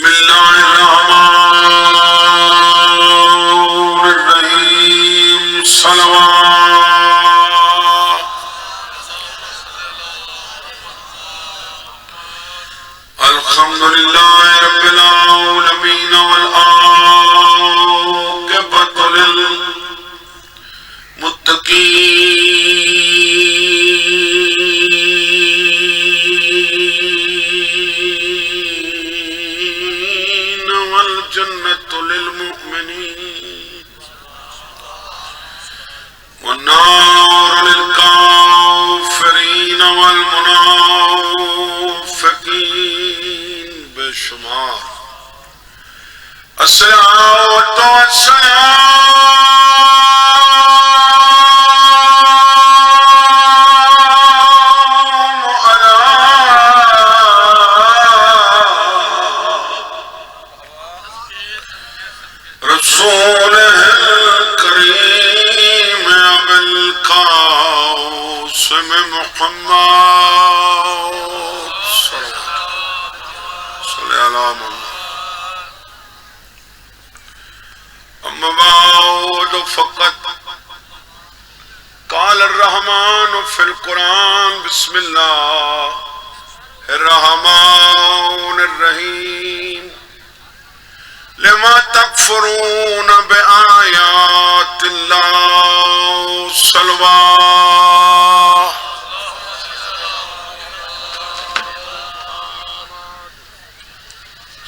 بسم الله الرحمن الرحيم صلوات الحمد لله رب العالمين والعاقبة للمتقين والجنة للمؤمنين والنار للكافرين والمنافقين بشمار الصلاة والسلام على رسوله الكريم أبي القاسم محمد صلى الله عليه وسلم. أما بعد فقد قال الرحمن في القرآن بسم الله الرحمن الرحيم لما تكفرون بآيات الله صلوات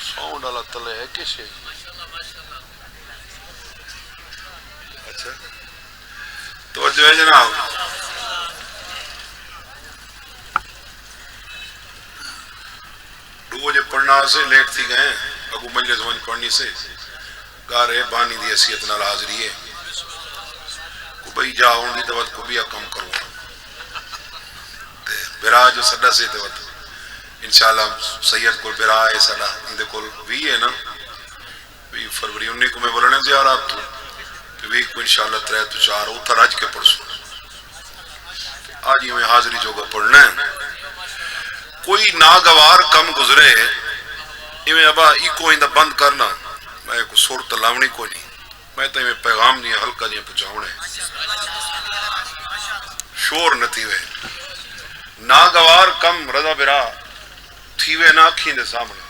ساؤنڈ اللہ تعالی ہے کیسے اچھا توجہ ہے جناب. دو بجے پڑھنا سے لیٹ تھی گئے اگو مجلس ون پڑھنی سے گارے بانی دی حیثیت نال حاضری ہے کو بھئی جا ہوندی تو وقت کو بھی کم کروں برا جو سڈا سے تو انشاءاللہ سید کو برا ہے سڈا اندے کو بھی ہے نا 20 فروری 19 کو میں بولنے زیارات تو بھی کو انشاءاللہ 3 تو 4 اتر آج کے پرسوں آج ہی میں حاضری جو کو پڑھنا ہے. کوئی ناگوار کم گزرے میں ابا ایکو اندہ بند کرنا میں کو صورت لاؤنی کو نہیں میں تو میں پیغام نہیں ہلکا نہیں پہنچاؤنے شور نتی ہوئے ناگوار کم رضا برا تھیوے نہ کھین دے سامنے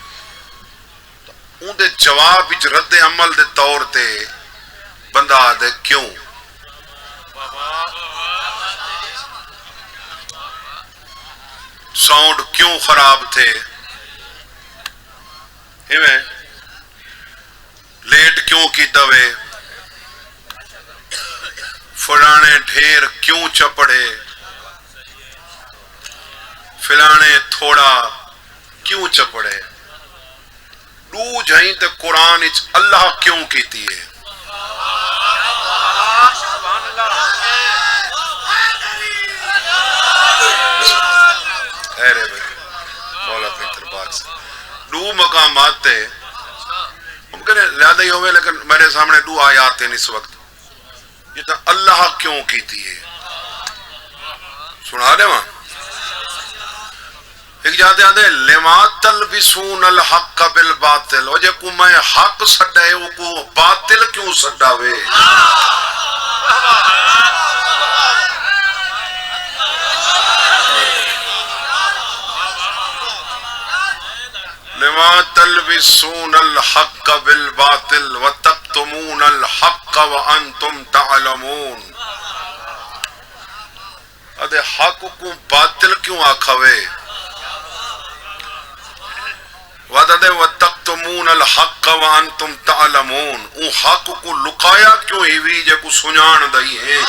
ان دے جواب اچ رد عمل دے طور تے بندہ دے کیوں ساؤنڈ کیوں خراب تھے ہمیں لیٹ کیوں کی دوے فلانے ڈھیر کیوں چپڑے فلانے تھوڑا کیوں چپڑے دو جائیں تے قرآن اچ اللہ کیوں کیتی ہے اے رے بھائی مولا پیتر باغ سے دو مقامات تے ممکن ہے لہذا ہی ہوئے لیکن میرے سامنے دو آیات ہیں اس وقت یہ تو اللہ کیوں کیتی ہے سنا دے وہاں ایک جاتے آتے لما تلبسون الحق بالباطل اور جے کو میں حق سڑے وہ کو باطل کیوں سڑا ہوئے لما تلبسون الحق بالباطل وتكتمون الحق وانتم تعلمون ادے حق کو باطل کیوں آکھوے وَدَدَ وَتَقْتُمُونَ الْحَقَّ وَأَنْتُمْ تَعْلَمُونَ اُن حق کو لکایا کیوں ہیوی جے کو سنان دائی ہیں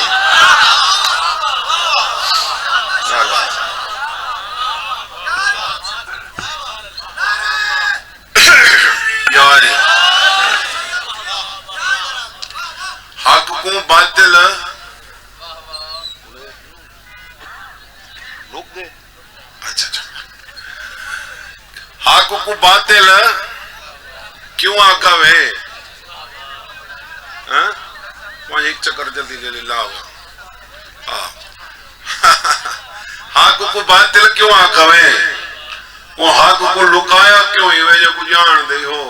یاری حق کو باطل لوگ دے اچھا حق کو باطل کیوں آقا وے وہاں ایک چکر جلدی لے لے لاؤ حق کو باطل کیوں آقا وے وہ حق کو لکایا کیوں ہی وے جو کو جان دے ہو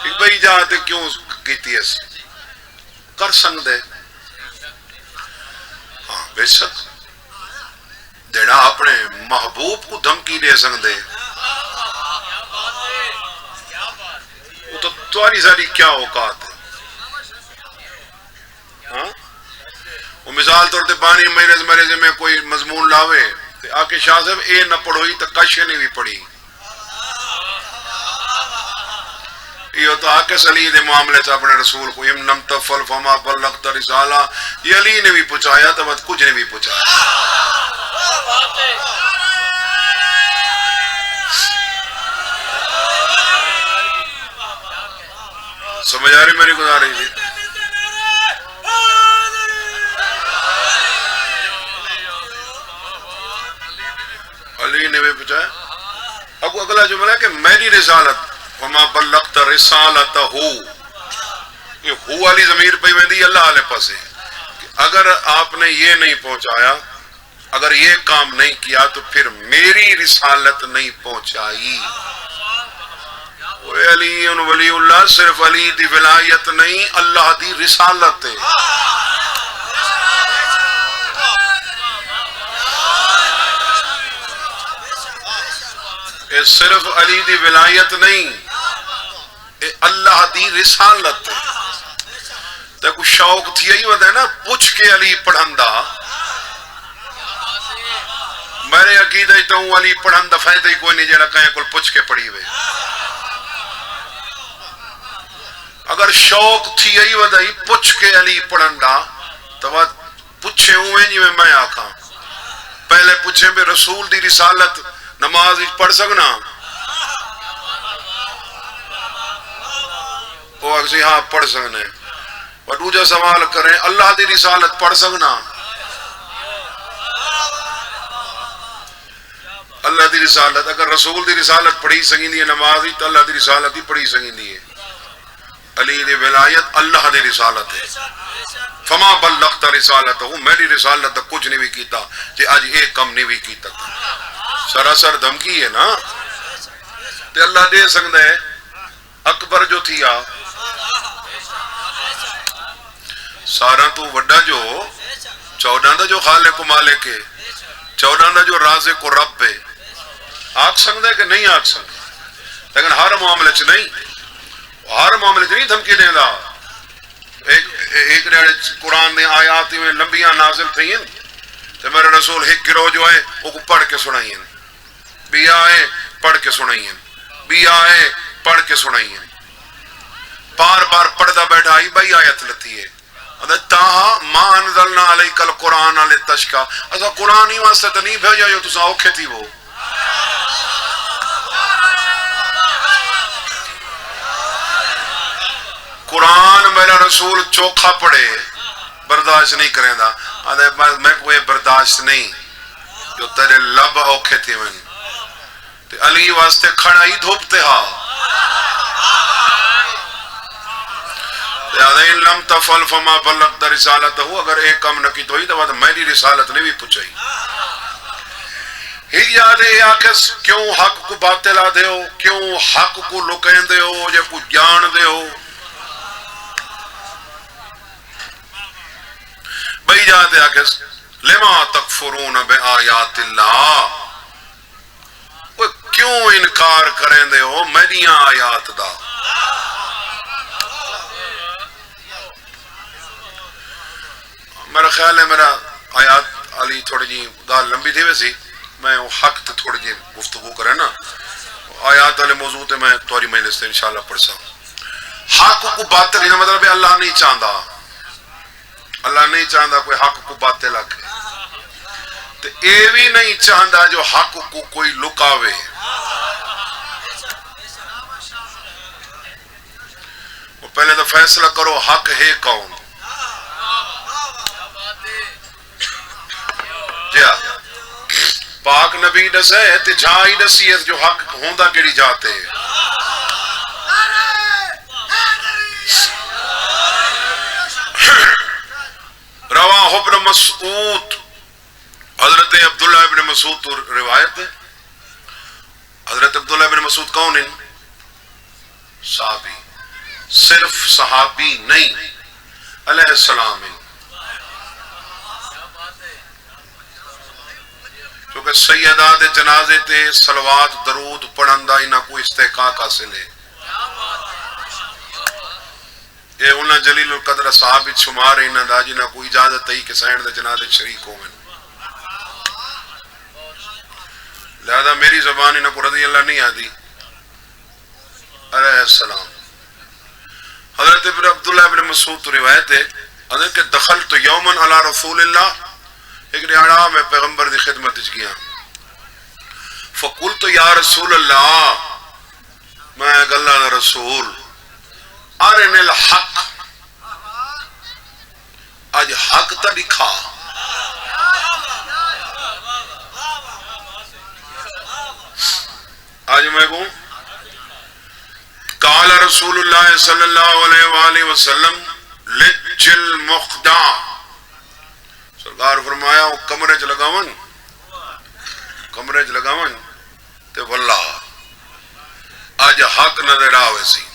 ایک بھئی جاتے کیوں کیتی ہے کر سنگ دے ہاں بے شک دیڑا اپنے محبوب کو دھمکی دے سنگ دے وہ تو تواری ساری کیا اوقات ہے ہاں وہ مثال طور تے بانی میرے میں کوئی مضمون لاوے تے آکے شاہ صاحب اے نہ پڑھوئی تو کشے نہیں بھی پڑھی یہ تو آکے علی دے معاملے سے اپنے رسول کو ام نم تفل فما بلغت رسالہ یہ علی نے بھی پوچھایا تو بات کچھ نے بھی پوچھایا سمجھ آ رہی میری گزاری جی علی نے بھی پوچھایا اب اگلا جملہ ہے کہ میری رسالت وما بلغت رسالتہ یہ ہو والی ضمیر پہ ویندی اللہ علیہ پاسے اگر آپ نے یہ نہیں پہنچایا اگر یہ کام نہیں کیا تو پھر میری رسالت نہیں پہنچائی علی ولی اللہ صرف علی دی ولایت نہیں اللہ دی رسالت ہے صرف علی دی ولایت نہیں اللہ دی رسالت تے کو شوق تھی ہی ودا نا پوچھ کے علی پڑھندا میرے عقیدہ تو علی پڑھندا فائدہ ہی کوئی نہیں جڑا کہیں کول پوچھ کے پڑھی وے اگر شوق تھی ہی ودا ہی پوچھ کے علی پڑھندا تو بات پوچھے ہوئے جی میں آکھاں پہلے پوچھیں بے رسول دی رسالت نماز پڑھ سکنا وہ اکسی ہاں پڑھ سکنے اور دوجہ سوال کریں اللہ دی رسالت پڑھ سکنا اللہ دی رسالت اگر رسول دی رسالت پڑھی سکیں دی نماز تو اللہ دی رسالت ہی پڑھی سکیں دی علی دی ولایت اللہ دی رسالت ہے فما بلغت رسالت ہوں میری رسالت کچھ نہیں بھی کیتا کہ آج ایک کم نہیں بھی کیتا سراسر دھمکی ہے نا تے اللہ دے سکتا ہے اکبر جو تھی آ سارا تو وڈا جو 14 دا جو خالق و مالک ہے 14 دا جو رازق و رب ہے آکھ سکتا ہے کہ نہیں آکھ سکتا لیکن ہر معاملے چ نہیں ہر معاملے چ نہیں دھمکی دیں دا ایک قرآن نے آیات میں لمبیاں نازل تھیں تو میرے رسول ایک گروہ جو ہے وہ کو پڑھ کے سنائیں بھی آئے پڑھ کے سنائیں بھی آئے پڑھ کے سنائیں بار بار پڑھتا بیٹھا ہی بھائی آیت لتی ہے تاہا ما انزلنا علیک القرآن لتشقی ایسا قرآن ہی واسطے تو نہیں بھیجا جو تسا اوکھے تھی وہ قرآن میرا رسول چوکھا پڑھے برداشت نہیں کریں دا میں کوئی برداشت نہیں جو تیرے لب اوکھے تھی میں علی واسطے کھڑا ہی دھوپتے ہاں ان لم تفعل فما بلغت رسالتہ اگر ایک کم نہ کی تو ہی تو میری رسالت نے بھی پوچھائی ہی یاد ہے آکس کیوں حق کو باطل آ دے ہو کیوں حق کو لکیں دے ہو یا کو جان دے ہو بھئی جاتے آکس لما تکفرون بے آیات اللہ کیوں انکار کریں دے ہو میریاں آیات دا میرا خیال ہے میرا آیات علی تھوڑی جی گال لمبی تھی ویسی میں حق تے تھوڑی جی گفتگو کریں نا آیات والے موضوع تے میں توری مجلس سے انشاءاللہ پڑھ سکوں حق کو باطل ہی مطلب ہے اللہ نہیں چاہتا اللہ نہیں چاہتا کوئی حق کو باطل آکے تو اے بھی نہیں چاہتا جو حق کو کوئی لکاوے وہ پہلے تو فیصلہ کرو حق ہے کون جیا پاک نبی دسے تے جہاں ہی دسیت جو حق ہوندہ کیڑی جاتے رواہ ابن مسعود حضرت عبداللہ ابن مسعود روایت ہے حضرت عبداللہ بن مسعود کون ہیں؟ صحابی، صرف صحابی نہیں، علیہ السلام ہیں، کیونکہ سیدہ دے جنازے تے صلوات درود پڑھن دا انہاں کو استحقاق حاصل ہے۔ یہ انہاں جلیل القدر صحابی شمار انہاں دا جنہاں کو اجازت ہے کہ سائن دے جنازے شریک ہوئے، لہذا میری زبان انہاں کو رضی اللہ نہیں آتی، علیہ السلام۔ حضرت عبداللہ بن مسعود تو روایت ہے حضرت کہ دخلت یومن علی رسول اللہ، ایک دیہڑا میں پیغمبر دی خدمت وچ گیا، فقلت یا رسول اللہ، میں اللہ دا رسول، ارن الحق، آج حق تا دکھا۔ آج میں کہوں قال رسول اللہ صلی اللہ علیہ وآلہ وسلم لجل مخدع، سرکار فرمایا وہ کمرے چ لگاون، کمرے چ لگاون تے واللہ آج حق نظر آوے سی۔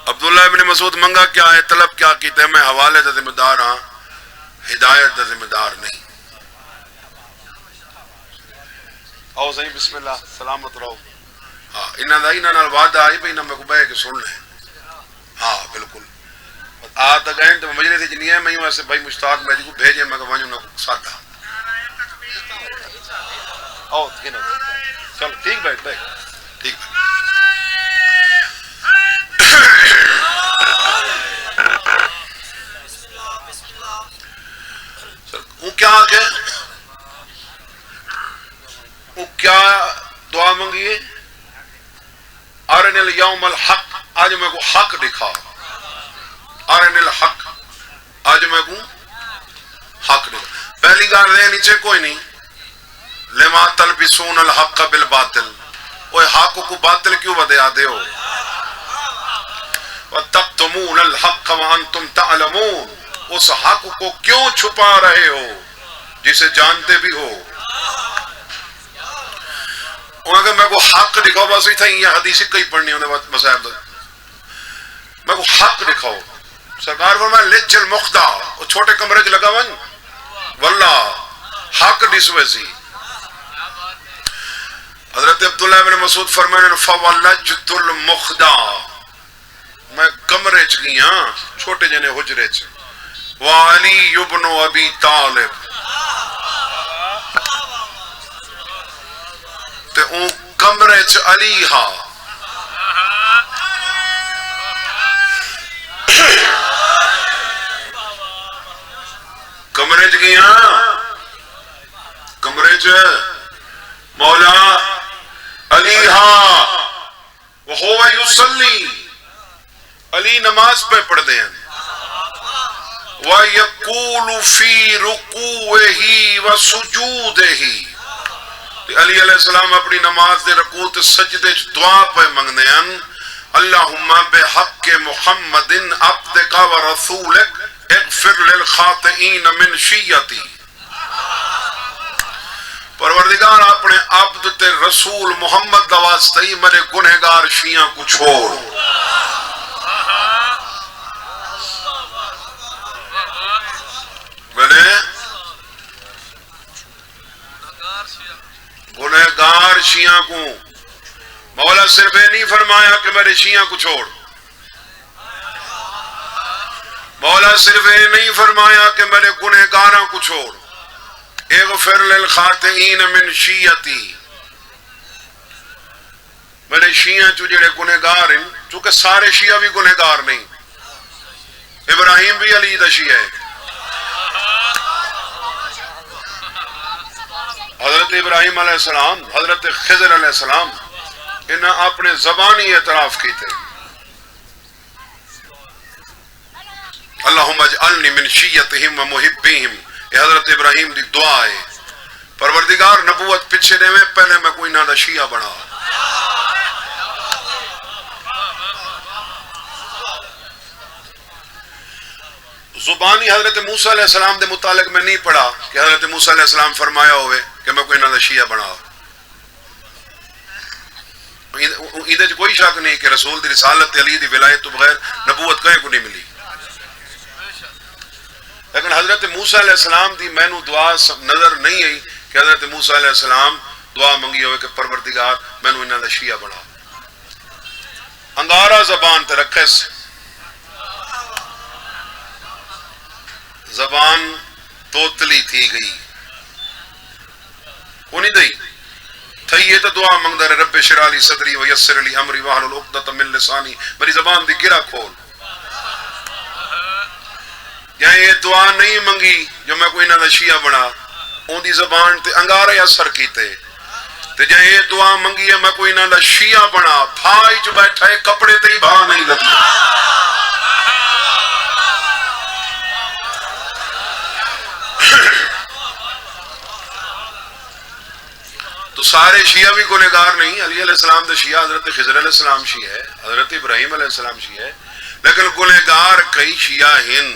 عبداللہ ابن مسعود منگا کیا ہے، طلب کیا کیتے، میں حوالے دا ذمہ دار ہاں، ہدایت دا ذمہ دار نہیں۔ آؤ صحیح، بسم اللہ، سلامت رہو۔ ہاں انہاں دا انہاں نال وعدہ آئی پہ انہاں میں کو بے کے سن لیں۔ ہاں بالکل آ تا گئے تو مجلس وچ نہیں ہے، میں واسطے بھائی مشتاق میری کو بھیجے، میں کہ ونجو نہ ساڈا۔ آؤ گنو، چلو ٹھیک بھائی، ٹھیک بھائی۔ وہ کیا آگے، وہ کیا دعا منگیے، ارن الیوم الحق، آج میں کو حق دکھا، ارن الحق، آج میں کو حق دکھا۔ پہلی گال دے نیچے کوئی نہیں، لما تلبسون الحق بالباطل، وہ حق کو باطل کیوں بدیا دے ہو، وَتَقْتُمُونَ الْحَقَّ وَأَنْتُمْ تَعْلَمُونَ، اس حق کو کیوں چھپا رہے ہو جسے جانتے بھی ہو۔ انہوں نے میں کو حق دکھاؤ، بس ہی تھا یہ حدیثی کئی پڑھنی ہونے بعد مسائب میں کو حق دکھاؤ۔ سرکار فرمایا لج المخدع، وہ چھوٹے کمرے چ لگا ون، واللہ حق دسوے سی۔ حضرت عبداللہ بن مسعود فرمایا فَوَلَجْتُ الْمُخْدَعَ، میں کمرے چ گیا چھوٹے جنے حجرے چ، وَعَلِيُّ بْنُ أَبِي طَالِبٍ، تے اون کمرے چ علی ہا، کمرے چ گیا، کمرے چ مولا علی ہا، وَهُوَ يُصَلِّي، علی نماز پہ پڑھ دیں، وَيَقُولُ فِي رُكُوعِهِ وَسُجُودِهِ، علی علیہ السلام اپنی نماز دے رکوع تے سجدے چ دعا پہ منگنے ہیں، اللہم بحق محمد عبدک ورسولک اغفر للخاطئین من شیعتی، پروردگار اپنے عبد تے رسول محمد دا واسطہ ہی میرے گنہگار شیعہ کو چھوڑ۔ میرے گنہگار شیعہ کو، مولا صرف یہ نہیں فرمایا کہ میرے شیعہ کو چھوڑ، مولا صرف یہ نہیں فرمایا کہ میرے گنہگاراں کو چھوڑ، اغفر للخاطئین من شیعتی، میرے شیعہ چو جڑے گنہگار ہیں، چونکہ سارے شیعہ بھی گنہگار نہیں، ابراہیم بھی علی دا شیعہ ہے، حضرت ابراہیم علیہ السلام، حضرت خضر علیہ السلام، انہاں اپنے زبانی اعتراف کیتے، اللہم اجعلنی من شیعتہم و محبیہم، یہ حضرت ابراہیم دی دعا ہے، پروردگار نبوت پچھے دے میں پہلے میں کوئی نہ دا شیعہ بنا۔ زبانی حضرت موسیٰ علیہ السلام دے متعلق میں نہیں پڑھا کہ حضرت موسیٰ علیہ السلام فرمایا ہوئے کہ کہ میں کوئی انہاں دا شیعہ بنا. اندے چ کوئی شک نہیں کہ رسول دی رسالت علی دی ولایت تو بغیر نبوت کہیں کو نہیں ملی. لیکن حضرت موسیٰ علیہ السلام دی مینو دعا نظر نہیں آئی کہ حضرت موسیٰ علیہ السلام دعا منگی ہوئے کہ پروردگار مینو انہاں دا شیعہ بنا. انگارہ زبان تے رکھے سے زبان توتلی تھی گئی انہیں دئی تھی یہ تو دعا منگدہ رہے رب اشرح لی صدری ویسر لی امری واحلل عقدۃ من لسانی میری زبان دی گرہ کھول. یا یہ دعا نہیں منگی جو میں کوئی نہ شیعہ بنا ان دی زبان تے انگارے اثر کیتے تے جے یہ دعا منگی ہے میں کوئی نہ شیعہ بنا بھائی جو بیٹھا ہے کپڑے تے ہی بھا نہیں لگی. تو سارے شیعہ بھی گنہگار نہیں. علی علیہ السلام دے شیعہ حضرت خضر علیہ السلام شیعہ ہے, حضرت ابراہیم علیہ السلام شیعہ ہے, لیکن گنہگار کئی شیعہ ہیں.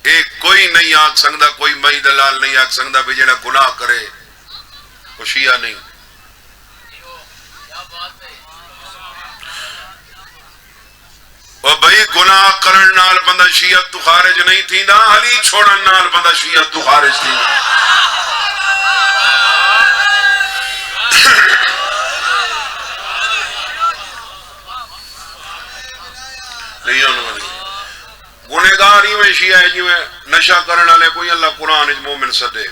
ایک کوئی نہیں آکھ سکتا, کوئی مئی دلال نہیں آکھ سکتا بھی جڑا گناہ کرے وہ شیعہ نہیں. اور بھئی گناہ کرن نال بندہ شیعت تو خارج نہیں تھیندا, علی چھوڑن نال بندہ شیعت تو خارج تھیندا. گنہگار ہی میں شیعہ ہے جی میں نشہ کرنے والے کوئی اللہ قرآن اچ مومن سدے.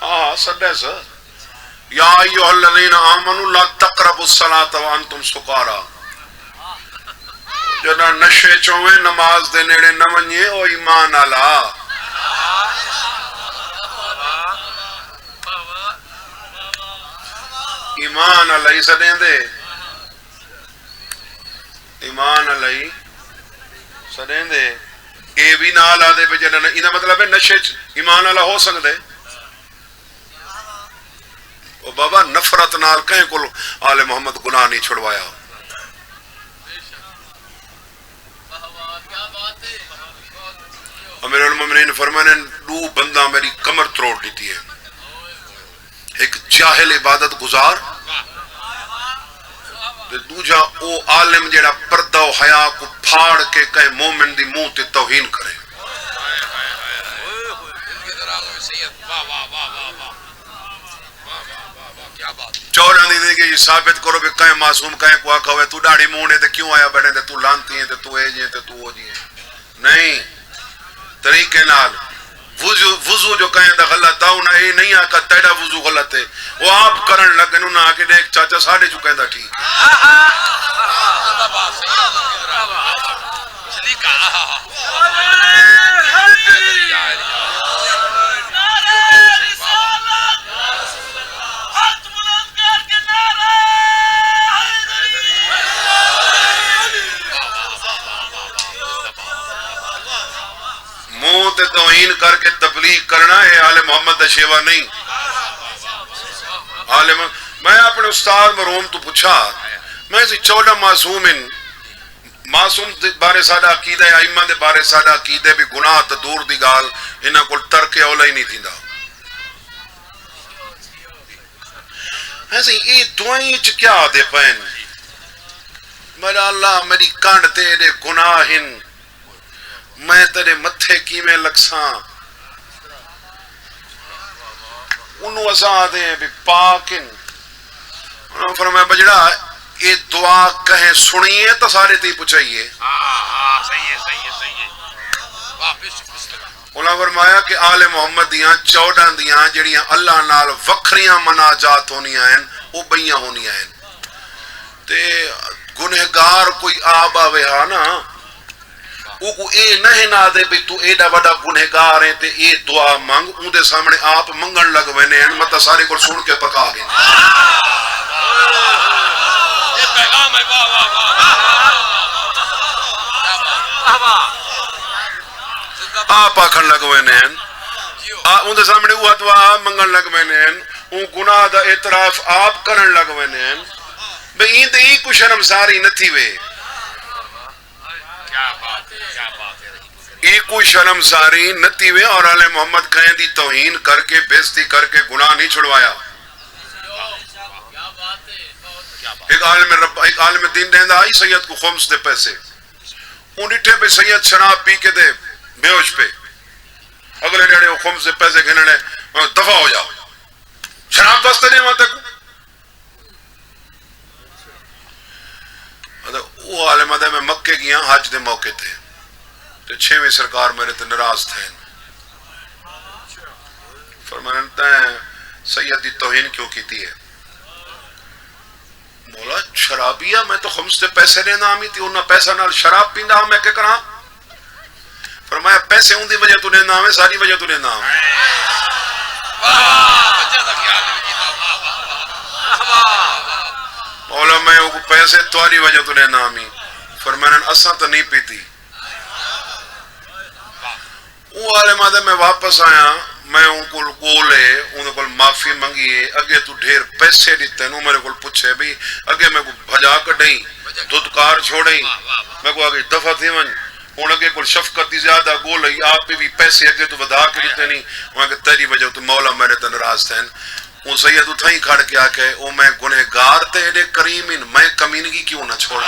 ہاں سدے سر یا ایھا الذین آمنوا لا تقربوا الصلاۃ وانتم سکارا. جڑا نشے چویں نماز دے نیڑے نہ ونجے او ایمان والا. ایمان علی سدیں دے, ایمان علی سدیں دے. اے بھی نال آدھے پہ جنہاں انہا مطلب ہے نشے ایمان والا ہو سکتے. او بابا نفرت نال کہیں کو آل محمد گناہ نہیں چھڑوایا. امیر المومنین فرمانے دو بندہ میری کمر تروڑ دیتی ہے, ایک جاہل عبادت گزار دوجا او عالم جڑا پردہ و حیا کو پھاڑ کے کہیں مومن دی منہ تے توہین کرے. چوڑا نہیں دے گے یہ ثابت کرو بھی کہیں معصوم کہیں کو آکھا ہوئے تو ڈاڑی مونے تے کیوں آیا بیٹھے تے تو لانتی ہیں تے تو اے جی تے تو ہو جی ہیں. نہیں طریقے نال وضو جو کہیں دا غلط آؤ نہ اے نہیں آکا تیڑا وضو غلط ہے وہ آپ کرن لگن انہاں آکے دیکھ چاچا ساڑھے جو کہیں دا ٹھیک. منہ تے توہین کر کے تبلیغ کرنا ہے آل محمد دا شیوہ نہیں. میں اپنے استاد مرحوم تو پوچھا میں سے 14 معصوم دے بارے ساڈا عقیدہ ہے, ائمہ دے بارے ساڈا عقیدہ بھی گناہ تے دور دی گال انہاں کول ترک اولا ہی نہیں تھیندا. ایسے یہ دعائیں چ کیا دے پین میرا اللہ میری کانڈ تے دے گناہ ہن میں تیرے متھے کیویں لکساں انہوں ازاں دیں بھی پاکن. انہوں فرمایا بجڑا یہ دعا کہیں سنیے تو سارے تی پچھائیے. انہوں فرمایا کہ آل محمد دیاں 14 دیاں جڑیاں اللہ نال وکھریاں مناجات ہونیاں ہیں وہ بیاں ہونیاں ہیں. تے گنہگار کوئی آب آوے ہاں نا او کو اے نہیں نہ دے بھی تو ایڈا وڈا گنہگار ہیں تے اے دعا مانگ اون دے سامنے آپ منگن لگ وینے ہیں مطلب سارے کو سن کے پکا گئے. یہ پیغام ہے. آپ آکھن لگ وینے ہیں اون دے سامنے وہ دعا منگن لگ وینے ہیں اون گناہ دا اعتراف آپ کرن لگ وینے ہیں بھئی این تے ای کو شرم ساری نہ تھی وے. ای کوئی شرمساری نتی وے اور آل محمد کہیں دی توہین کر کے بےزتی کر کے گناہ نہیں چھڑوایا. ایک عالم دین دیندہ آئی سید کو خمس دے پیسے ان اٹھے پہ سید شراب پی کے دے بے ہوش پہ اگلے ڈیڑے وہ خمس دے پیسے گھننے دفع ہو جاؤ شراب دستے نہیں وہاں تک. وہ عالم دے میں مکے گیا حج دے موقع تھے تو 6ویں سرکار میرے تے ناراض تھے فرمانتا ہے سید دی توہین کیوں کیتی ہے. مولا شرابیا میں تو خمس سے پیسے لینا آمی تھی انہاں پیسہ نال شراب پیندا ہوں میں کیا کرا. فرمایا پیسے ان دی وجہ تو لینا آمیں ساری وجہ تو لینا آمیں. مولا میں وہ پیسے تواری وجہ تو لینا آمی. فرمایا اساں تو نہیں پیتی. وہ عالم آدھے میں واپس آیا میں ان کو گولے ان کو معافی منگیے اگے تو ڈھیر پیسے دیتے ہیں میرے کو پوچھے بھی اگے میں کو بھجا کٹیں دودکار چھوڑیں میں کو آگے دفع تھی من ان اگے کو شفقتی زیادہ گولے آپ بھی پیسے اگے تو بدھا کے دیتے نہیں وہاں کہ تیری وجہ تو مولا میرے تن راز تھے. وہ سید اٹھائیں کھڑ کے آکے او میں گنہگار تے ایڈے کریمین میں کمینگی کیوں نہ چھوڑا.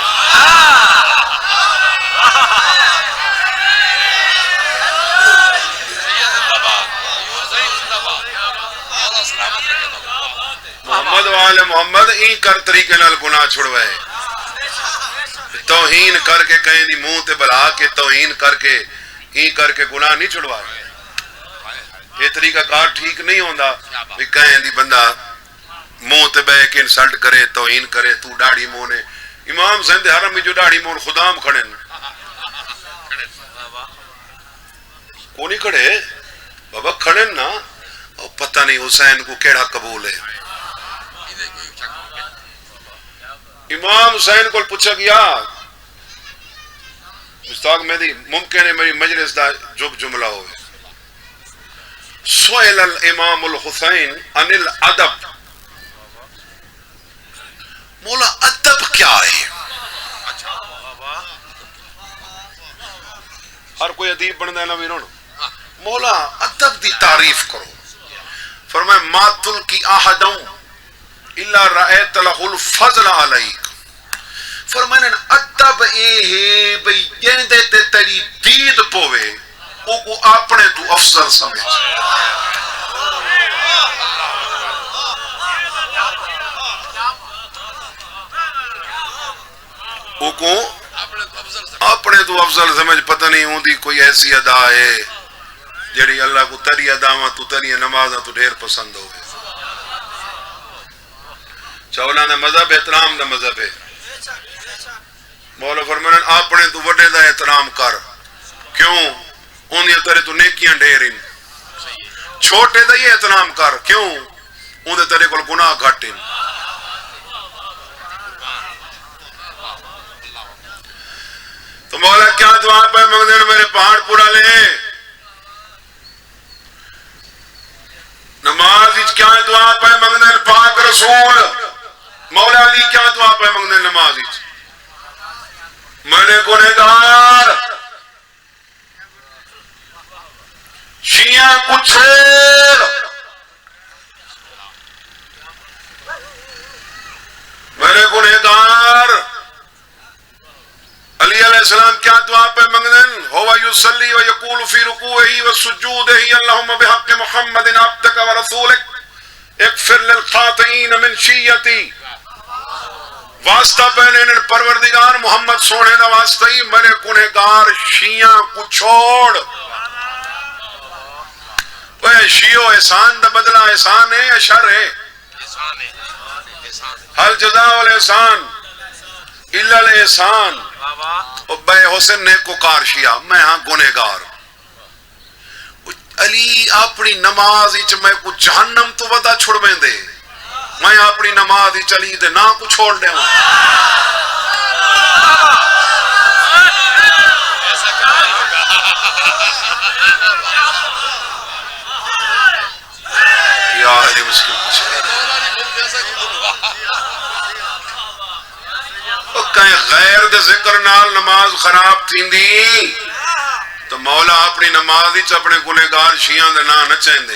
محمد وآل محمد این کر طریقے نال گناہ چھڑوائے توہین کر کے کہیں دی منہ تے بلا کے توہین کر کے این کر کے گناہ نہیں چھڑوائے. یہ طریقہ کار ٹھیک نہیں ہوندا بھی کہیں دی بندہ منہ تے بے کے انسلٹ کرے توہین کرے تو ڈاڑی منہ نے. امام زند حرم میں جو ڈاڑی منہ خدام کھڑے کو نہیں کھڑے بابا کھڑے نا پتہ نہیں حسین کو کیڑا قبول ہے. امام حسین کو پوچھا گیا مستاق مہدی ممکن ہے میری مجلس دا جب جملہ ہوئے. سئل الامام الحسین عن الادب. مولا ادب کیا ہے؟ ہر کوئی ادیب بن دینا بھی رون مولا ادب دی تعریف کرو. فرمائے ما تلقی احدوں الا رأیت لہ الفضل علیک. فرمائے ادب اے ہے بھئی جیندے تے تیری دید پوے او کو اپنے تو افضل سمجھ. او کو اپنے تو افضل سمجھ. پتہ نہیں ہوں دی کوئی ایسی ادا ہے جڑی اللہ کو تری اداواں تو تری نمازاں تو ڈھیر پسند ہوئے. چولا نے مذہب احترام دا مذہب ہے. مولا فرمانے اپنے تو وڈے دا احترام کر کیوں انہیں ترے تو نیکیاں ڈھیریں. چھوٹے دا یہ احترام کر کیوں انہیں ترے کو گناہ گھٹیں. تو مولا کیا دعا پہ مگدن میرے پہاڑ پورا لے. نماز کیا دعا پہ مگدن پاک رسول. مولا علی کیا دعا پہ مگدن نماز میں نے گنہگار شیعہ کو چھوڑ میں نے گنہگار. علی علیہ السلام کیا دعا پہ منگدن ہوا یصلی و یقول فی رکوعہ و سجودہ اللہم بحق محمد عبدک و رسولک اغفر للخاطئین من شیعتی. واسطہ پہنے ان پروردگار محمد سونے دا واسطہ ہی میں نے گنہگار شیعہ کو چھوڑ. وہ شیعو احسان دا بدلہ احسان ہے یا شر ہے؟ حل جزا والاحسان الا الاحسان. بے حسن نیکوکار شیعہ میں ہاں گنہگار. علی اپنی نماز اچ میں کو جہنم تو ودا چھڑ میں دے میں اپنی نماز چلی دے نہ کو چھوڑ دے ہوں. یا علی مسلم کہیں غیر دے ذکر نال نماز خراب تھی دی تو مولا اپنی نماز اپنے گنہگار شیعہ دا نام نہ چاہندے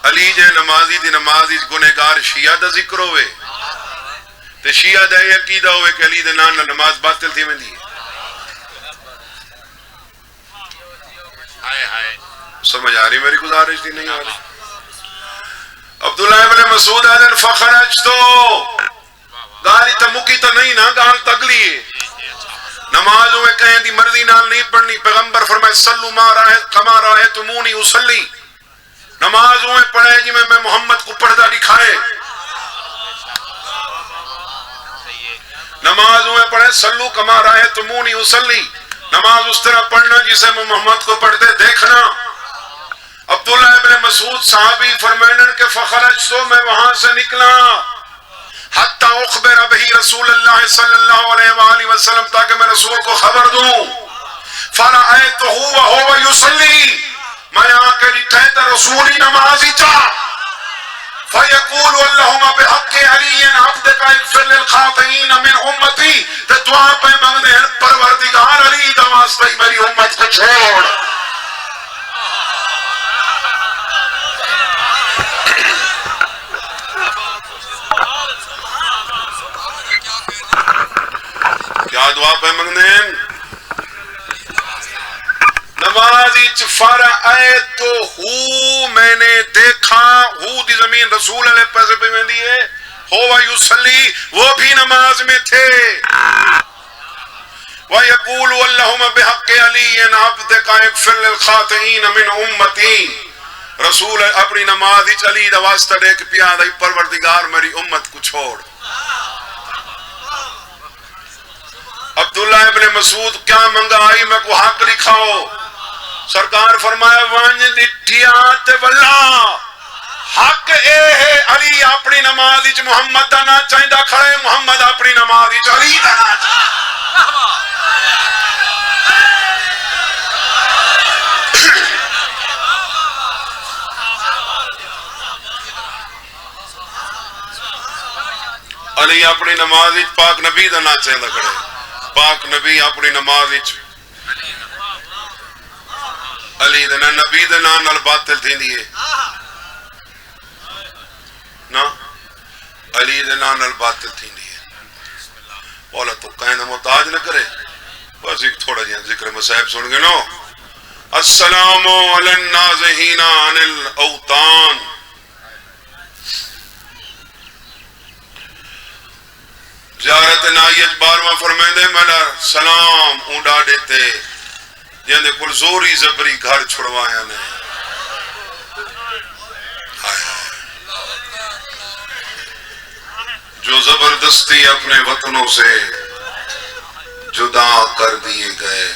علی جے نمازی دی نماز گنہگار شیعہ دا ذکر ہوئے تے شیعہ دا یہ عقیدہ ہوئے کہ علی دے نام نماز باطل تھی ویندی ہے. سمجھ آ رہی میری گزارش تھی نہیں آ رہی؟ عبداللہ ابن مسعود آدن فخرج تو گالی تا مکی تا نہیں نا گال تگلی ہے. نمازوں میں کہیں دی مرضی نال نہیں پڑھنی. پیغمبر فرمائے صلو کما رأیتمونی اصلی. نمازوں میں پڑھے جی میں محمد کو پڑھدا دکھائے. نمازوں میں پڑھے صلو کما رأیتمونی اصلی. نماز اس طرح پڑھنا جسے میں محمد کو پڑھتے دیکھنا. عبداللہ ابن مسعود صحابی فرمائن کہ فخرج تو میں وہاں سے نکلا حتی اخبر بہی رسول اللہ صلی اللہ علیہ وآلہ وسلم تاکہ میں رسول کو خبر دوں. فرأیتہ وہو یصلی. میں آ کے لکھتا رسولی نمازی چاہ. فیقول اللہم بحق علی عبدک اغفر للخاطئین من امتی. تو دعا پہ مانگنے ہیں پروردگار علی دواسطہ میری امت کو چھوڑ. کیا دعا پہ مانگنے ہیں؟ نمازی فرأیتو ہو میں نے دیکھا. ہو دی زمین رسول علیہ پیسے پہ میں دیئے. ہوا یصلی وہ بھی نماز میں تھے. وَيَقُولُ اللَّهُمَ بِحَقِّ عَلِيٍّ عَبْدِكَ اغْفِرْ لِلْخَاطِئِينَ مِنْ أُمَّتِي. رسول اپنی نماز علی دا واسطہ دے کے پیادہ پروردگار میری امت کو چھوڑ. عبداللہ ابن مسعود کیا منگائی میں کو حق لکھاؤ. سرکار فرمایا وانج دٹھیات واللہ حق اے ہے علی اپنی نماز اچ محمد دا نا چاہیدہ کھڑے. محمد اپنی نماز اچ علی دا نا چاہیدہ. علی اپنی نماز اچ پاک نبی دا نا چاہیدہ کھڑے. پاک نبی اپنی نماز اچ علی دنا نبی دنا نال باطل تھی دیئے نا. علی دنا نال باطل تھی دیئے. مولا تو کہنا محتاج نہ کرے. بس ایک تھوڑا جہاں ذکر مسائب سن گے نو. السلام علی النازحین عن الاوطان. زیارت نائیت بارواں فرمائیں دے میرا سلام اونڈا دیتے جہاں کل زوری زبری گھر چھڑوایا نے. جو زبردستی اپنے وطنوں سے جدا کر دیے گئے.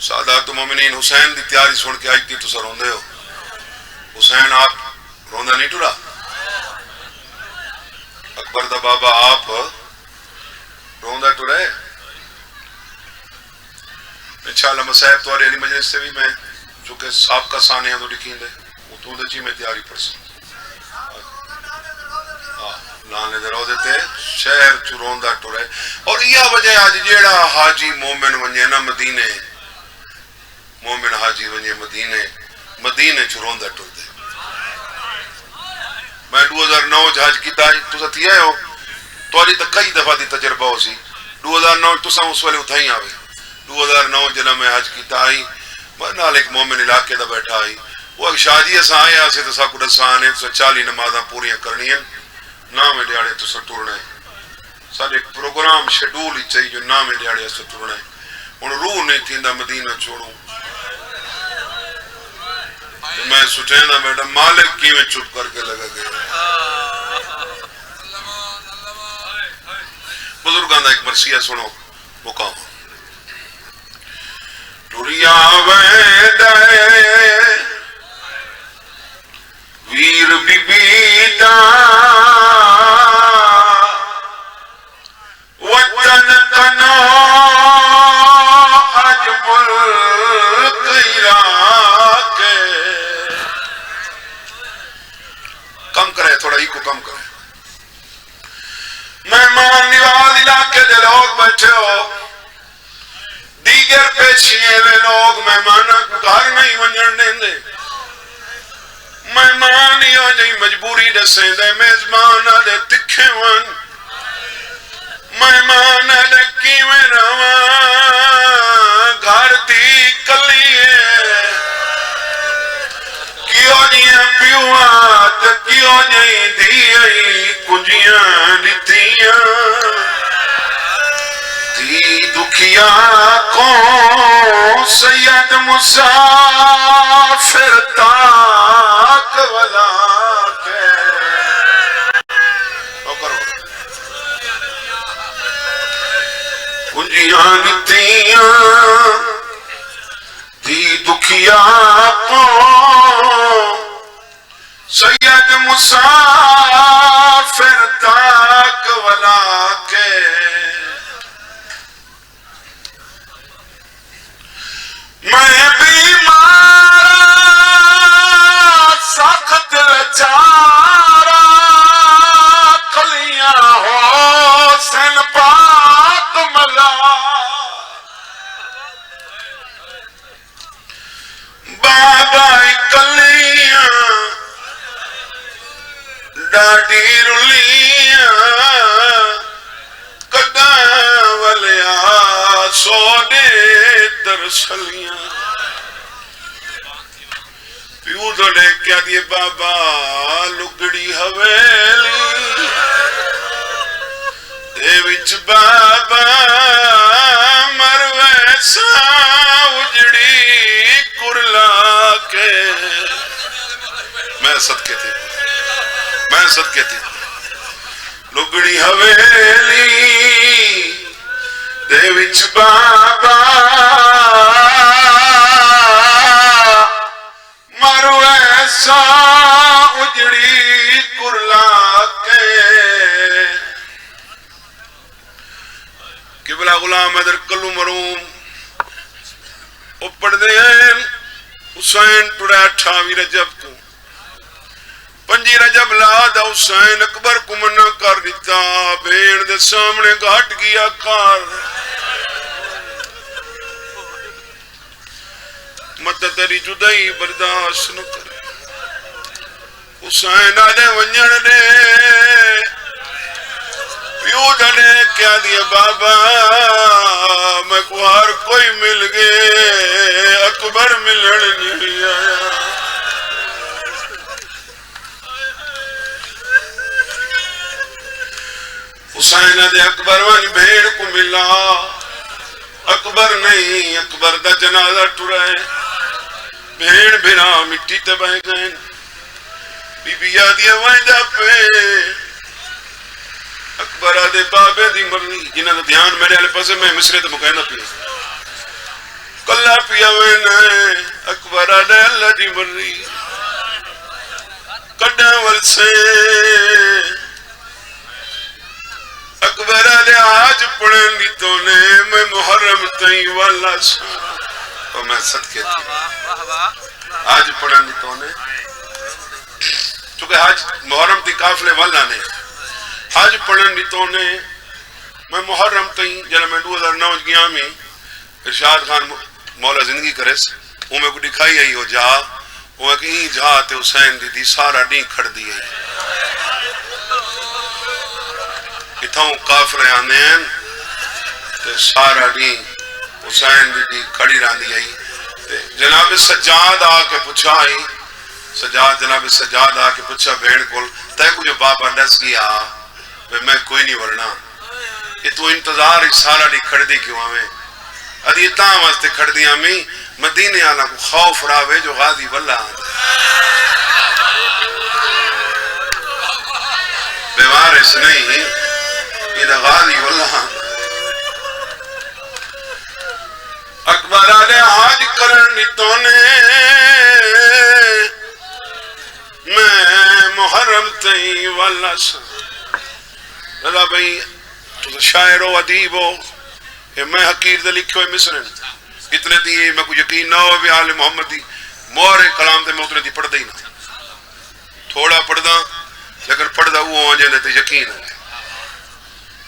سادات مومنین حسین دی تیاری سن کے آئی تھی تو سر روندے ہو. حسین آپ روندہ نہیں ٹورا. اکبر دا بابا آپ روندہ ٹورے. انشاءاللہ مسائب تواری علی مجلس سے بھی میں چونکہ سابقہ سانے ہیں تو لکھیں دے وہ تو دے چی میں تیاری پرسن لانے دے رو دیتے شہر چو روندہ ٹورے. اور یہ وجہ آج جیڑا حاجی مومن ونجے نا مدینے مومن حاجی ونجے مدینے چو روندہ ٹور دے. میں 2009 جہاج کی تاج تو ساتھ یہ ہو تو آجی تک کئی دفعہ دی تجربہ ہو سی. 2009 تو ساں اس والے اتھائی آوے. 2009 جنہ میں حج کی تائی میں نال ایک مومن علاقے دا بیٹھا آئی. وہ ایک شادی ایسا آئے آسے تو سا کو دسانے تو 40 نمازاں پوریاں کرنی ہیں. نام لیاڑے تو سا ٹورنا ہے. سارے ایک پروگرام شیڈول ہی چاہیے جو نام لیاڑے تو ٹورنا ہے. ان روح نہیں تھی دا مدینہ چھوڑوں. میں سٹھینا میڈم مالک کی میں چپ کر کے لگا گیا. بزرگاں دا ایک مرثیہ سنو مقام. ٹوریا ویندے ویر بی بی دا وطن کنا اج ملک عراق. کم کرے تھوڑا ہی کو کم کرے. بیٹھے ہو دیگر پیچھے لوگ مہمان گھر نہیں ونجن دیں دے مہمان یا جی مجبوری دسیں دے میزبان دے تکھے ون مہمان دے کیویں رواں گھر دی کلیے کیوں جیاں پیوات کیوں جی دیئے کنجیاں دیتیاں دی دکھیا کو سید مسافر تاک ولا کے کنجیاں دیتیاں دی دکھیا کو سید مسافر تاک ولا کے میں بیمار سخت لچارا کلیاں حسین پاک ملا بابا کلیاں ڈاڈی رلیاں کداں والیا سونے درسلیاں پیو دڑے کیا دیے بابا لگڑی حویلی دے وچ بابا مروے سا اجڑی کرلا کے میں صدقے تھی لگڑی حویلی دے وچ بابا مارو ایسا اجڑی کرلا کے قبلہ غلام حیدر کلو مروم او پڑھ دے ہیں حسین ٹوڑا 28 رجب کو 5 رجب لاد حسین اکبر کو منع کر دیتا بھیڑ دے سامنے گھٹ گیا کار مت تری جدائی برداشت نہ کرے حسین آدھے ونجن دے پیو دے کیا دیا بابا میں کو ہر کوئی مل گئے اکبر ملن نہیں آیا حسین دے اکبر وانی بھیڑ کو ملا اکبر نہیں اکبر دا جنازہ ٹرائے بھیڑ بھیڑا مٹی تے بہ گئے بی بی یادی وائدہ پہ اکبر آدھے بابے دی مرنی جنہاں دا دھیان میرے علی پاسے میں مصرے تے مکینہ پیا کلہ پیا وینے اکبر آدھے اللہ دی مرنی کڈا ورسے اکبر آدھے آج پڑھن دی تو نے میں محرم تئی والا سا اور میں صدقے تھی آج پڑھن دی تو نے چونکہ آج محرم دی قافلے والا نے آج پڑھن دی تو نے میں محرم تئی جنہا میں 2009 گیا میں ارشاد خان مولا زندگی کرے وہ میں کو دکھائی آئی ہو جا وہ کہ ہی جا تے حسین دی سارا نہیں کھڑ دی ہے اتھاؤں کافرے آنے ہیں تے سارا نہیں حسین دی کھڑی راندی آئی جناب سجاد آ کے پوچھا آئی جناب سجاد آ کے پوچھا بہن کول تے کو جو بابا ڈس گیا میں کوئی نہیں ورنا یہ تو انتظار ہی سارا نہیں کھڑ دی کیوں آویں ادھی اتنا واسطے کھڑ دی آمیں مدینے آلا کو خوف راوے جو غازی واللہ بیوارس نہیں یہ غازی واللہ اکبر آلے آج کرنی تو نے میں محرم تئی والا سا اللہ بھئی تو شاعر و ادیب ہو میں حقیر دے لکھے ہوئے مصرن اتنے دی میں کو یقین نہ ہو بھی آل محمد دی مور کلام دے میں اتنے دی پڑھ دے نہ تھوڑا پڑھ دا لیکن پڑھ دا وہ آنجے نے تے یقین ہے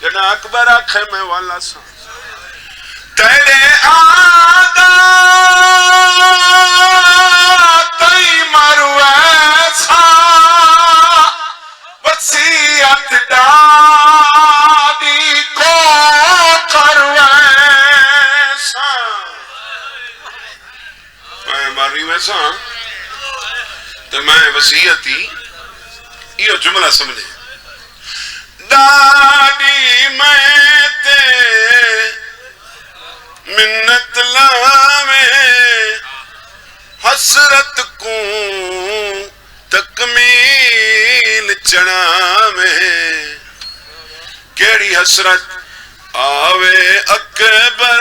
جنا اکبر آکھے میں والا سا دے آگا تئی مرویسا وسیعت ڈاڈی کو کرویسا میں ماری ویسا تو میں وسیعتی یہ جملہ سمجھے ڈاڈی میں تے منت لاویں حسرت کو تکمیل چڑھاویں کیڑی حسرت آوے اکبر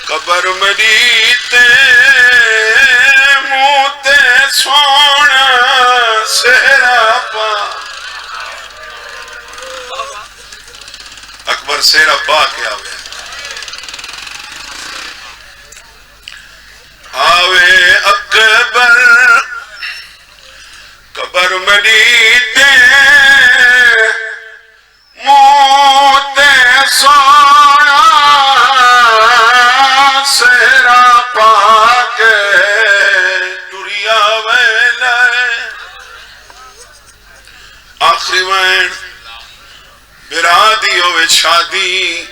قبر مریتے موتے سونا سہرا پا اکبر سہرا پا کے آوے اکبر قبر مریتے موتے سونا سہرا پا کے ٹریا ویلے آخری وین برا دی ہوئے شادی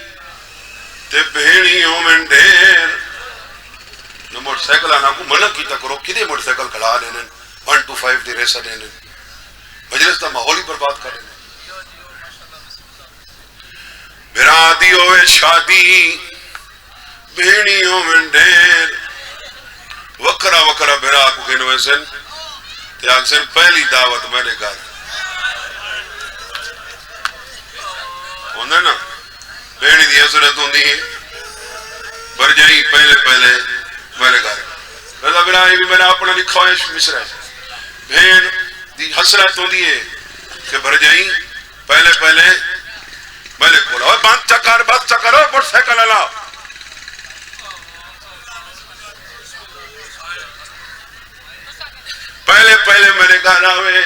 تے بھیڑی ہوئے ڈھیر نہ موٹر سائیکل آنا کو منع کیتا کرو کدے موٹر سائیکل کھڑا لینے 125 دی ریسا لینے مجلس دا ماحول ہی برباد کر لینے برا دی ہوئے شادی بھیڑیوں میں ڈھیر وکرا وکرا بھرا کو گنوے سن تے آکسن پہلی دعوت میں نے گھر ہوندے نا بھیڑی دی حضرت ہوندی ہے پر جائی پہلے میں نے گھر رضا بھرا یہ بھی میں نے اپنا لی خواہش مصرہ ہے بھیڑ دی حسرت ہوندی ہے کہ بھر جائی پہلے میں نے کھولا بس چکر موٹر سائیکل اللہ پہلے میرے گھر آوے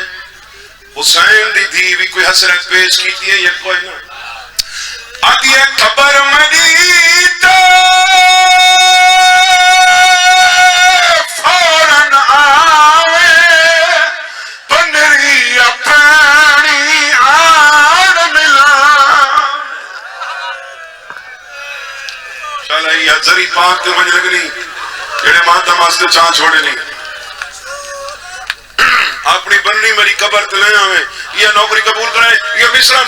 حسین دی دھی بھی کوئی حسرت پیش کیتی ہے یا کوئی نہ آتی ہے خبر مریتا فوراً آوے پنری اپنی آڑ ملا چالا یہ ذری پاک تے مجھ لگنی جڑے ماتا ماستے چاہ چھوڑے نہیں اپنی بننی میری قبر تے لے آویں یہ نوکری قبول کرائے یہ مصرہ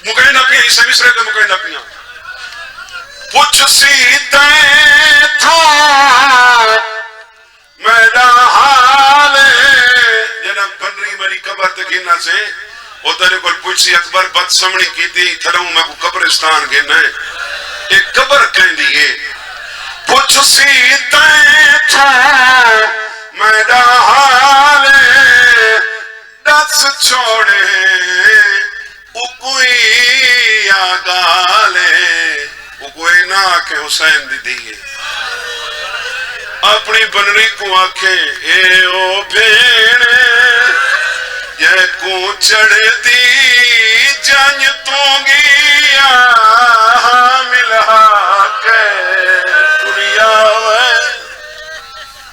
مکہ نہ پیا اسے مصرہ تے مکہ نہ پیا پوچھ سیتے تھا میرا حال جنہ بننی میری قبر تے گھننا سے وہ تیرے کو پوچھ سی اکبر بد سمنی کی تھی تھڑوں میں کو قبرستان گھننا ہے ایک قبر کہیں دیئے پوچھ سیتے تھا میرا حال دس چھوڑے اکوئی آگالے اکوئی نہ آکے حسین دی دیئے اپنی بنری کو آکے اے او بھیڑے یہ کو چڑھ دی جانتوں گیا ملا کے